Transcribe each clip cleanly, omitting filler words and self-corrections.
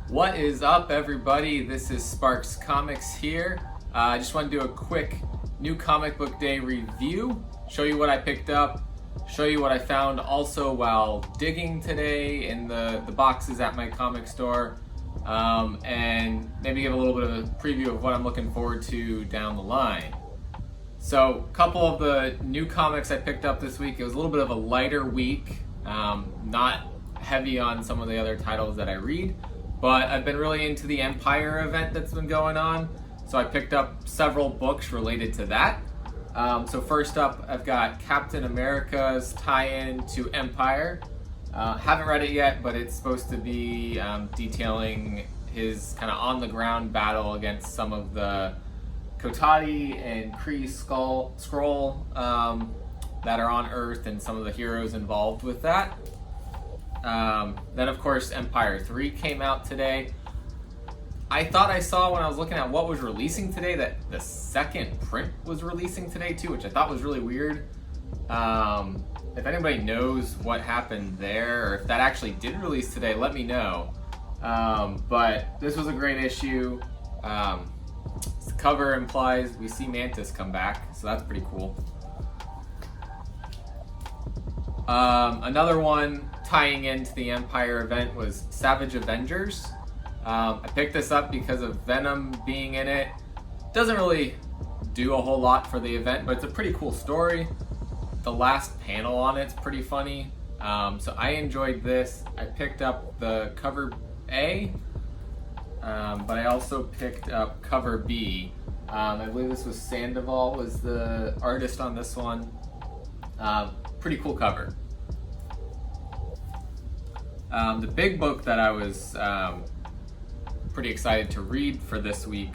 What is up, everybody? This is Sparks Comics here. I just want to do a quick new comic book day review, show you what I picked up, show you what I found also while digging today in the boxes at my comic store, and maybe give a little bit of a preview of what I'm looking forward to down the line. So a couple of the new comics I picked up this week. It was a little bit of a lighter week, not heavy on some of the other titles that I read, but I've been really into the Empire event that's been going on, so I picked up several books related to that. So first up, I've got Captain America's tie-in to Empire. Haven't read it yet, but it's supposed to be detailing his kind of on-the-ground battle against some of the Kotati and Kree Skrull that are on Earth and some of the heroes involved with that. Then of course Empire 3 came out today. I thought I saw when I was looking at what was releasing today that the second print was releasing today too, which I thought was really weird. If anybody knows what happened there, or if that actually did release today, let me know. But this was a great issue. The cover implies we see Mantis come back, so that's pretty cool. Another one tying into the Empire event was Savage Avengers. I picked this up because of Venom being in it. Doesn't really do a whole lot for the event, but it's a pretty cool story. The last panel on it's pretty funny. So I enjoyed this. I picked up the cover A, but I also picked up cover B. I believe this was Sandoval was the artist on this one. Pretty cool cover. The big book that I was pretty excited to read for this week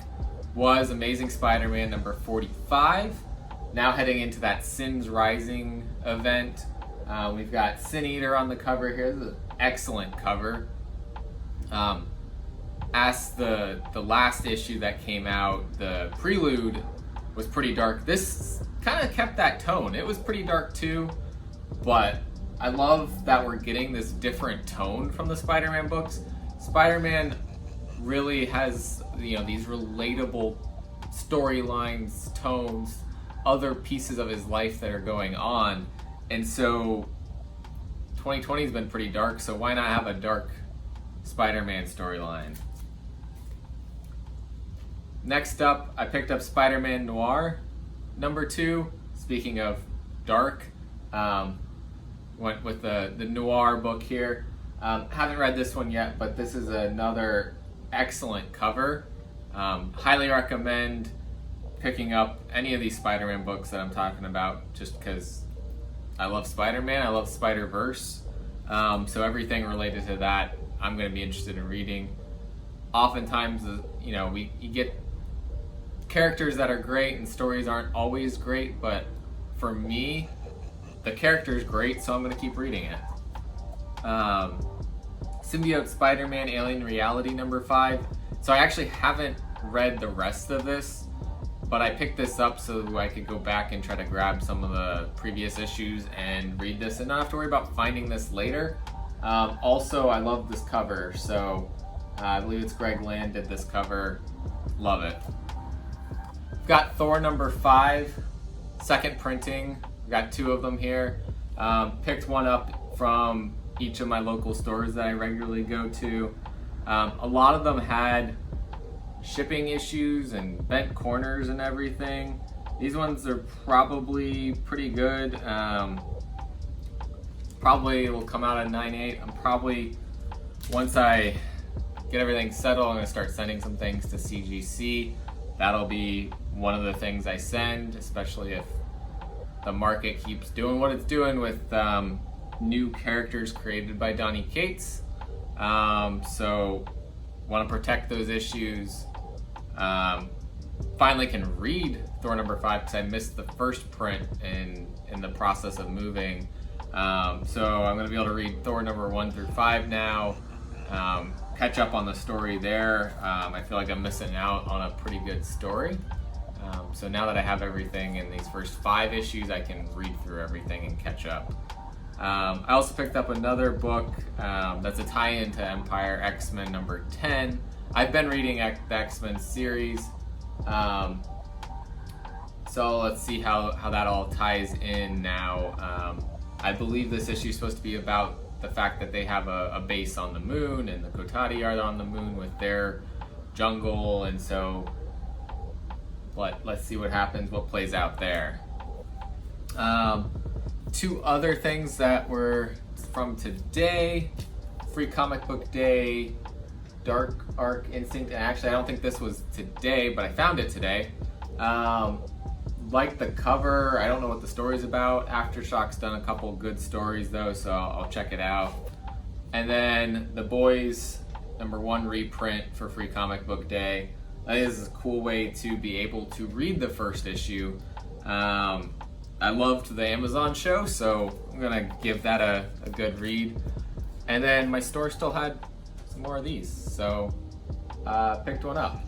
was Amazing Spider-Man number 45. Now heading into that Sins Rising event. We've got Sin Eater on the cover here. This is an excellent cover. As the last issue that came out, the prelude was pretty dark. This kind of kept that tone. It was pretty dark too, but I love that we're getting this different tone from the Spider-Man books. Spider-Man really has, these relatable storylines, tones, other pieces of his life that are going on. And so 2020 has been pretty dark, so why not have a dark Spider-Man storyline? Next up, I picked up Spider-Man Noir number 2. Speaking of dark, went with the Noir book here. Haven't read this one yet, but this is another excellent cover. Highly recommend picking up any of these Spider-Man books that I'm talking about, just because I love Spider-Man, I love Spider-Verse. So everything related to that, I'm going to be interested in reading. Oftentimes, you get characters that are great and stories aren't always great, but for me, the character is great, so I'm going to keep reading it. Symbiote Spider-Man Alien Reality number 5. So I actually haven't read the rest of this, but I picked this up so I could go back and try to grab some of the previous issues and read this and not have to worry about finding this later. Also, I love this cover, so I believe it's Greg Land did this cover. Love it. Got Thor number 5, second printing. Got 2 of them here. Picked one up from each of my local stores that I regularly go to. A lot of them had shipping issues and bent corners and everything. These ones are probably pretty good. Probably will come out at 9.8. I'm probably, once I get everything settled, I'm gonna start sending some things to CGC. That'll be one of the things I send, especially if the market keeps doing what it's doing with new characters created by Donny Cates. So want to protect those issues. Finally can read Thor number 5 because I missed the first print in the process of moving. So I'm going to be able to read Thor number 1 through 5 now. Catch up on the story there. I feel like I'm missing out on a pretty good story. So now that I have everything in these first 5 issues, I can read through everything and catch up. I also picked up another book that's a tie-in to Empire, X-Men number 10. I've been reading the X-Men series, so let's see how that all ties in now. I believe this issue is supposed to be about the fact that they have a base on the moon, and the Kotati are on the moon with their jungle, and so let's see what happens, what plays out there. 2 other things that were from today: Free Comic Book Day, Dark Arc Instinct, and actually I don't think this was today, but I found it today. Like the cover, I don't know what the story's about. Aftershock's done a couple good stories though, so I'll check it out. And then The Boys #1 reprint for Free Comic Book Day. That is a cool way to be able to read the first issue. I loved the Amazon show, so I'm gonna give that a good read. And then my store still had some more of these, so picked one up.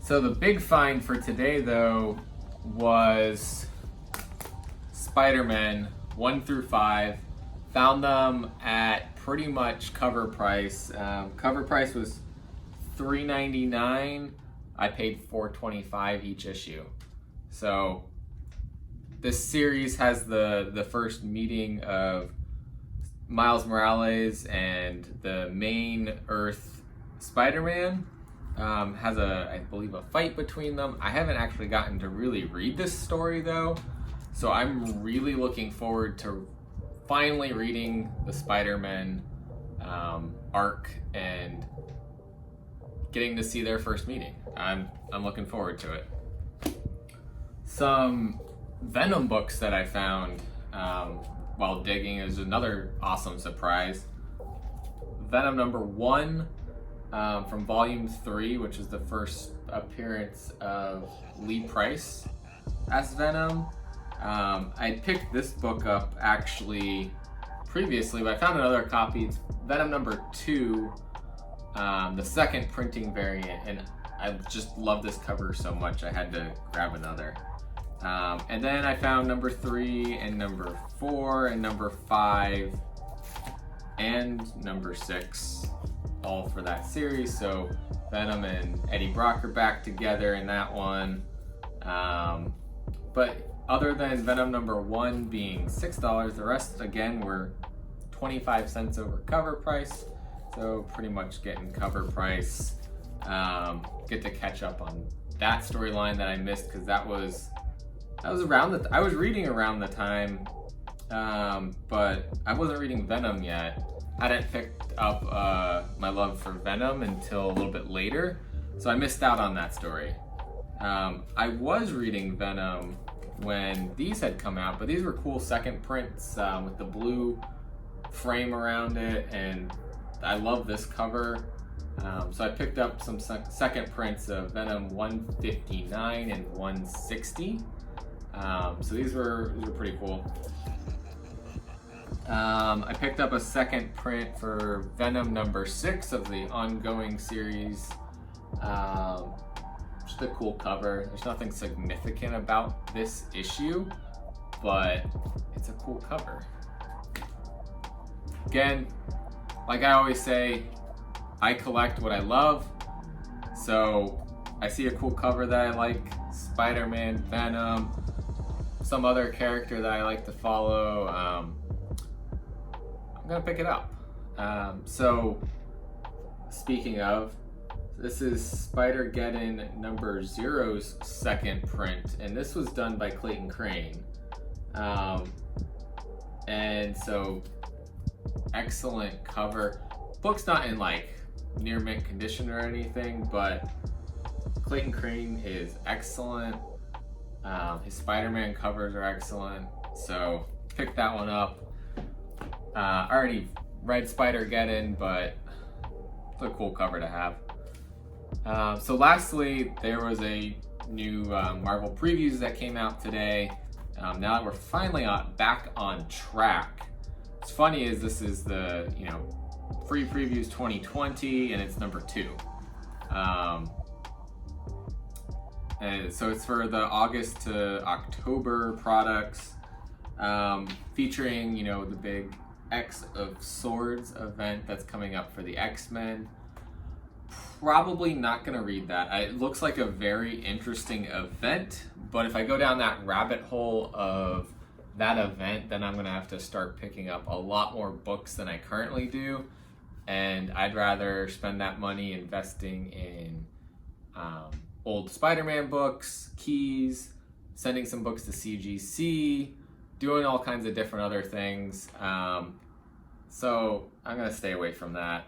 So the big find for today though was Spider-Man 1 through 5. Found them at pretty much cover price. Cover price was $3.99. I paid $4.25 each issue. So this series has the first meeting of Miles Morales and the main Earth Spider-Man. Has I believe a fight between them. I haven't actually gotten to really read this story though, so I'm really looking forward to finally reading the Spider-Man arc and getting to see their first meeting. I'm looking forward to it. Some Venom books that I found while digging is another awesome surprise. Venom #1 from volume 3, which is the first appearance of Lee Price as Venom. I picked this book up actually previously, but I found another copy. It's Venom #2, the second printing variant, and I just love this cover so much I had to grab another. And then I found #3 and #4 and #5 and #6, all for that series. So Venom and Eddie Brock are back together in that one. But other than Venom #1 being $6, the rest again were 25 cents over cover price. So pretty much getting cover price. Get to catch up on that storyline that I missed, because that was around I was reading around the time, but I wasn't reading Venom yet. I hadn't picked up my love for Venom until a little bit later, so I missed out on that story. I was reading Venom when these had come out, but these were cool second prints with the blue frame around it, and I love this cover. So I picked up some second prints of Venom 159 and 160. So these were pretty cool. I picked up a second print for Venom #6 of the ongoing series. Just a cool cover. There's nothing significant about this issue, but it's a cool cover. Again, like I always say, I collect what I love. So I see a cool cover that I like, Spider-Man, Venom, some other character that I like to follow, I'm gonna pick it up. So speaking of, this is Spider-Geddon #0's second print, and this was done by Clayton Crane. And so excellent cover. Book's not in like near mint condition or anything, but Clayton Crane is excellent. His Spider-Man covers are excellent, so pick that one up. I already read Spider-Geddon, but it's a cool cover to have. So lastly, there was a new Marvel previews that came out today. Now that we're finally back on track. What's funny is this is the free previews 2020, and it's #2. And so it's for the August to October products, featuring, you know, the big X of Swords event that's coming up for the X-Men. Probably not going to read that. It looks like a very interesting event, but if I go down that rabbit hole of that event, then I'm going to have to start picking up a lot more books than I currently do, and I'd rather spend that money investing in old Spider-Man books, keys, sending some books to CGC, doing all kinds of different other things. So I'm going to stay away from that.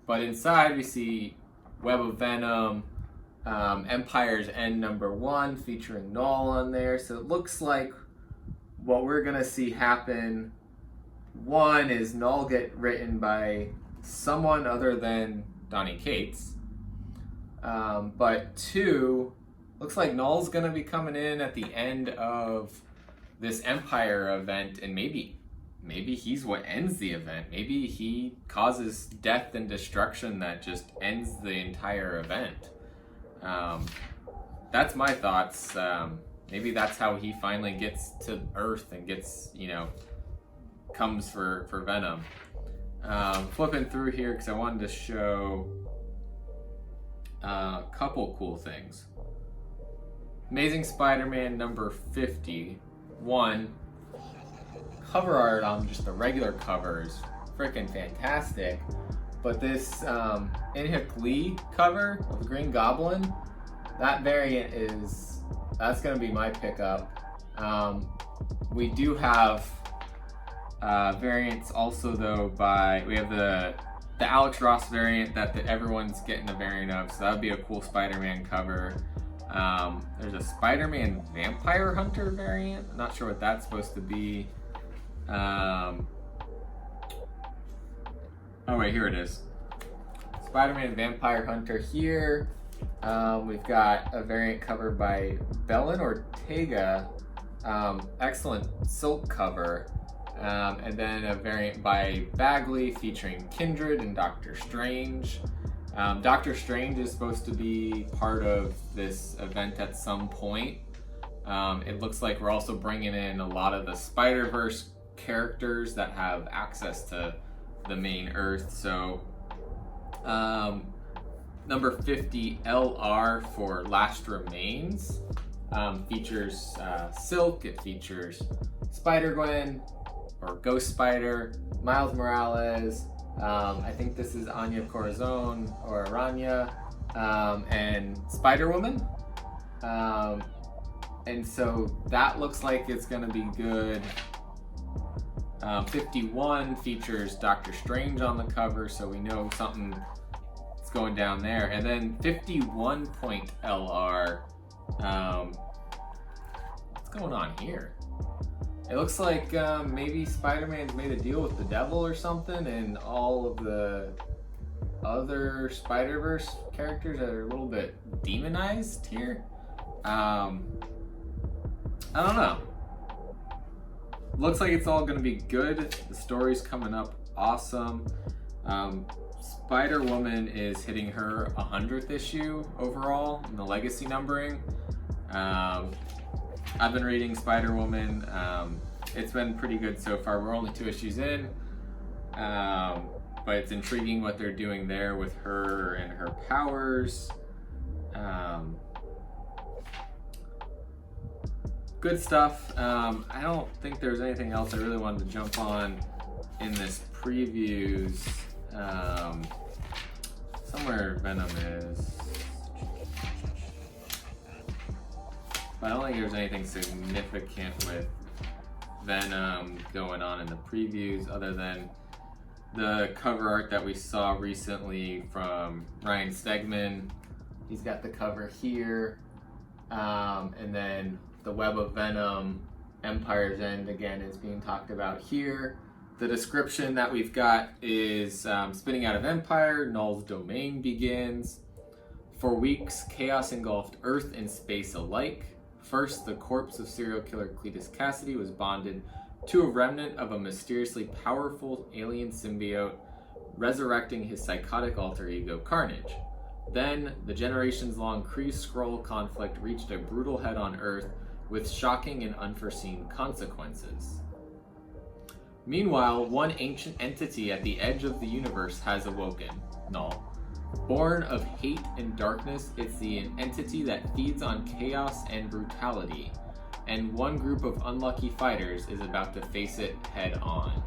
But inside we see Web of Venom, Empire's End #1 featuring Null on there. So it looks like what we're going to see happen, one is Null get written by someone other than Donny Cates. But two, looks like Null's going to be coming in at the end of this Empire event, and maybe he's what ends the event. Maybe he causes death and destruction that just ends the entire event. That's my thoughts. Maybe that's how he finally gets to Earth and gets, you know, comes for Venom. Flipping through here because I wanted to show a couple cool things. Amazing Spider-Man #51. Cover art on just the regular cover is freaking fantastic, but this In-Hip Lee cover of the Green Goblin, that variant that's going to be my pickup. We do have variants also though we have the Alex Ross variant that everyone's getting a variant of, so that would be a cool Spider-Man cover. There's a Spider-Man Vampire Hunter variant. I'm not sure what that's supposed to be. Oh wait, here it is. Spider-Man Vampire Hunter here. We've got a variant cover by Belen Ortega. Excellent silk cover. And then a variant by Bagley featuring Kindred and Doctor Strange. Doctor Strange is supposed to be part of this event at some point. It looks like we're also bringing in a lot of the Spider-Verse characters that have access to the main Earth. So number 50 LR for Last Remains features Silk. It features Spider-Gwen or Ghost Spider, Miles Morales, I think this is Anya Corazon or Aranya, and Spider-Woman. And so that looks like it's gonna be good. 51 features Doctor Strange on the cover, so we know something's going down there. And then 51.LR, what's going on here? It looks like maybe Spider-Man's made a deal with the devil or something, and all of the other Spider-Verse characters are a little bit demonized here. I don't know. Looks like it's all going to be good. The story's coming up awesome. Spider-Woman is hitting her 100th issue overall in the legacy numbering. I've been reading Spider-Woman. It's been pretty good so far. We're only 2 issues in, but it's intriguing what they're doing there with her and her powers. Good stuff. I don't think there's anything else I really wanted to jump on in this previews. Somewhere Venom is. But I don't think there's anything significant with Venom going on in the previews other than the cover art that we saw recently from Ryan Stegman. He's got the cover here. And then the Web of Venom, Empire's End again is being talked about here. The description that we've got is spinning out of Empire, Null's domain begins. For weeks, chaos engulfed Earth and space alike. First, the corpse of serial killer Cletus Cassidy was bonded to a remnant of a mysteriously powerful alien symbiote resurrecting his psychotic alter ego Carnage. Then, the generations-long Kree-Skrull conflict reached a brutal head on Earth with shocking and unforeseen consequences. Meanwhile, one ancient entity at the edge of the universe has awoken, Null. Born of hate and darkness, it's the entity that feeds on chaos and brutality, and one group of unlucky fighters is about to face it head on.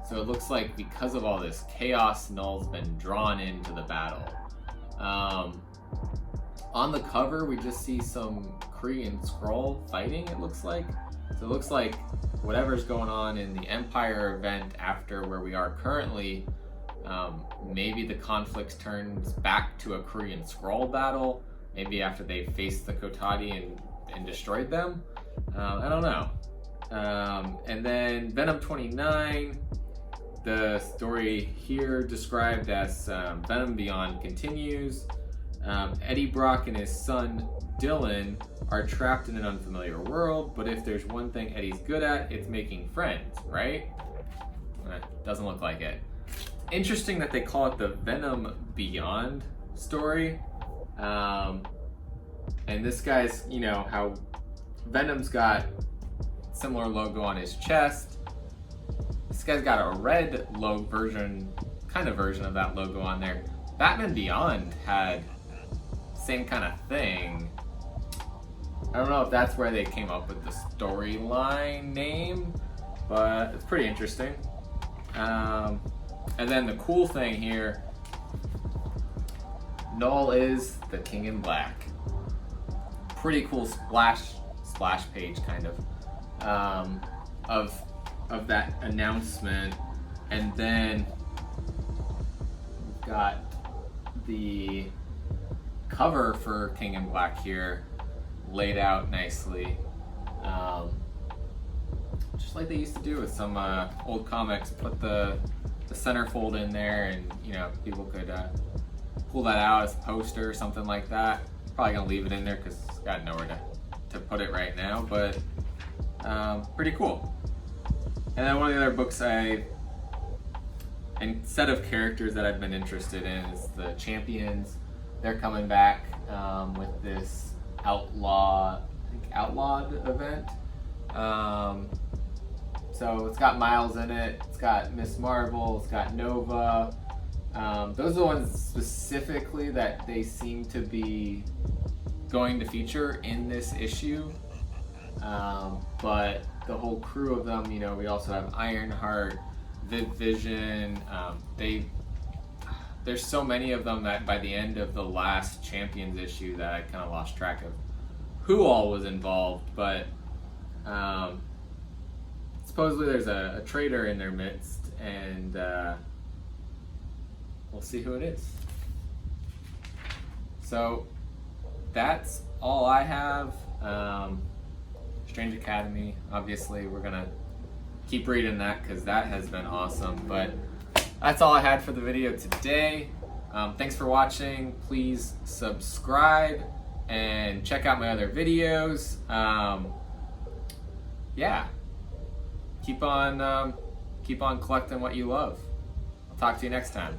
So it looks like because of all this chaos, Null's been drawn into the battle. On the cover, we just see some Kree and Skrull fighting, it looks like. So it looks like whatever's going on in the Empire event after where we are currently, maybe the conflict turns back to a Kree and Skrull battle, maybe after they faced the Kotati and destroyed them. I don't know. And then Venom 29, the story here described as Venom Beyond continues. Eddie Brock and his son Dylan are trapped in an unfamiliar world, but if there's one thing Eddie's good at, it's making friends, right? Doesn't look like it. Interesting that they call it the Venom Beyond story. And this guy's, you know, how Venom's got similar logo on his chest. This guy's got a red kind of version of that logo on there. Batman Beyond had same kind of thing. I don't know if that's where they came up with the storyline name, but it's pretty interesting. And then the cool thing here, Null is the King in Black. Pretty cool splash page kind of that announcement. And then we've got the cover for King in Black here laid out nicely, just like they used to do with some old comics. Put the centerfold in there, and you know, people could pull that out as a poster or something like that. Probably gonna leave it in there because it's got nowhere to put it right now, but pretty cool. And then one of the other books and set of characters that I've been interested in is the Champions. They're coming back with this outlawed event. So it's got Miles in it, it's got Miss Marvel, it's got Nova. Those are the ones specifically that they seem to be going to feature in this issue. But the whole crew of them, you know, we also have Ironheart, Vision. There's so many of them that by the end of the last Champions issue that I kind of lost track of who all was involved, but supposedly there's a traitor in their midst, and we'll see who it is. So that's all I have. Strange Academy, obviously we're gonna keep reading that because that has been awesome, but that's all I had for the video today. Thanks for watching. Please subscribe and check out my other videos. Yeah, keep on collecting what you love. I'll talk to you next time.